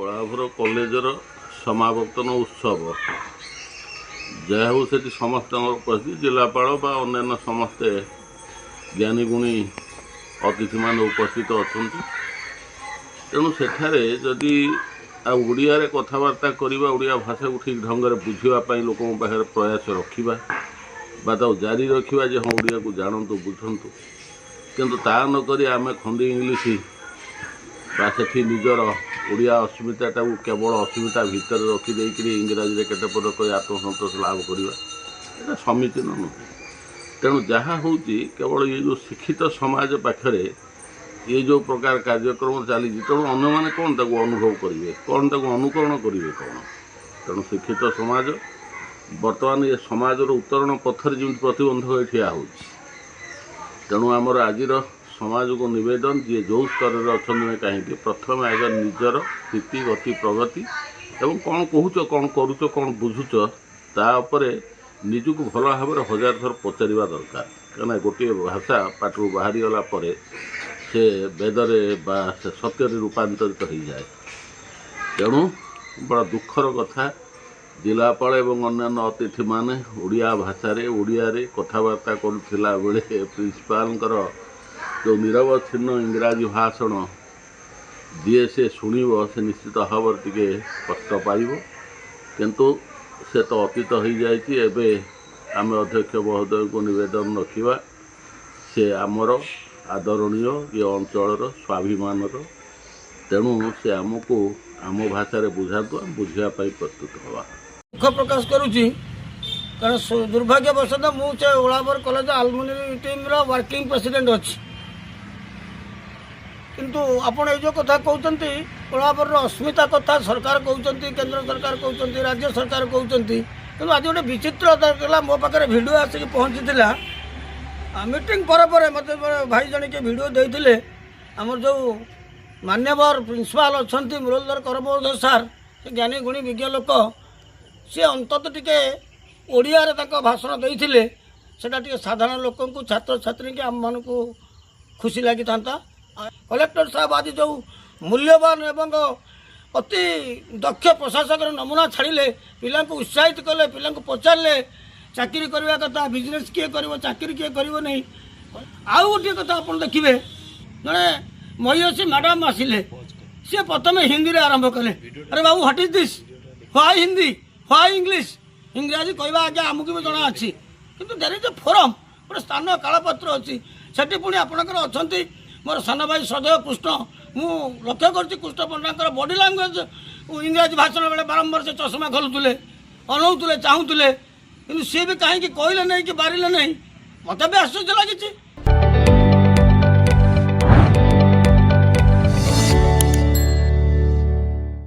कोल्हापुर कॉलेजर समावर्तन उत्सव जहाँ हूँ से समस्त उपस्थित जिलापाल बा अन्य समस्ते ज्ञानी गुणी अतिथि मान उपस्थित अच्छा तेणु सेठारे जदि ओडिया कथबार्ता करवा ओडिया भाषा को ठीक ढंग से बुझापी लोक पाखे प्रयास रखा बा जारी रखा जे हाँ ओडिया को जानतु बुझंतु किंतु ता नक आम खंडी इंग्लीश बा से निजर ओडिया अस्मिता केवल अस्मिता भितर रखिदे इंग्राजी केते पद कही आत्मसंतोष लाभ करवा ये समीचीन नुहे। तेणु जहाँ हूँ केवल ये जो शिक्षित समाज पाखे ये जो प्रकार कार्यक्रम चली तेणु अन्य मैंने कौन तक अनुभव करेंगे कौन तक अनुकरण करेंगे कौन। तेणु शिक्षित समाज बर्तमान ये समाज उत्तरण पथर जमी प्रतिबंधक ठिया हो। तेणु आमर आज समाज को निवेदन जी जो स्तर में अच्छा कहीं प्रथम आगे निजर स्थिति गति प्रगति एवं कौन कहूच कौन करुच कौन बुझुच तापर निजक भल भाव में हजार थर पचारा दरकार कहीं गोटे भाषा पाटू बाहरी गला से वेदरे बा से सत्य रूपांतरित हो जाए। तेणु बड़ा दुखर कथा जिलापाल एवं अन्य अतिथि माने ओडिया भाषा ओडिया कथबार्ता करुला बेले प्रिंसिपाल जो निरवच्छिन्न इंग्राजी भाषण जी से शुणव से निश्चित भाव टे कष्ट पाइब किंतु से तो अतीत हो जाए। आम अध्यक्ष महोदय को निवेदन रखा से आमर आदरणीय ये अंचल स्वाभिमान तेणु से आमको आम भाषा बुझातु आम बुझापी प्रस्तुत हवा दुख प्रकाश करुच्ची कारण दुर्भाग्यवशत मुझे ओलावर कॉलेज आलुमिनी टीम वर्किंग प्रेसिडेंट अच्छी किंतु आपण जो कथा कहते ओलावर अस्मिता कथा सरकार कहते केंद्र सरकार कहते राज्य सरकार कहते कि आज गोटे विचित्र मो पाखे भिडियो आसिक पहुँची मीटिंग पर मत भाई जन के भिडियो देते आमर जो मान्यवर प्रिंसिपाल अच्छा मुरलीधर करबोध सार से ज्ञानी गुणी विज्ञ लोक सी अंतत टिके ओडिया भाषण देते से साधारण लोक छात्र छात्री के आम मान को खुशी लगी था। कलेक्टर साहब आज जो मूल्यवान एवं अति दक्ष प्रशासक नमूना छाड़े पिला उत्साहित कले पिला पचारे चाकरी करवा कथा बिजनेस किए कर चाकरी किए कर नहीं। आउ गोटे कथा आप देखिए जड़े महिषी मैडम आसिले सी प्रथम हिंदी आरंभ कले अरे बाबू what is this why Hindi why English इंग्राजी कहवा आगे आमको भी जना अच्छी किंतु देयर इज ए फोरम गोटे स्थान कालपत्र अच्छी से पुणी आपंकर अच्छा मोर सान भाई सदैव कृष्ण मु लक्ष्य कृष्ण पंडा बॉडी लैंग्वेज इंग्राजी भाषण बेले बारंबार से चषमा खोलुले अनौले चाहूले कि सी भी कहीं कहले नहीं कि बारे नहीं मत भी आश्चर्य लगी।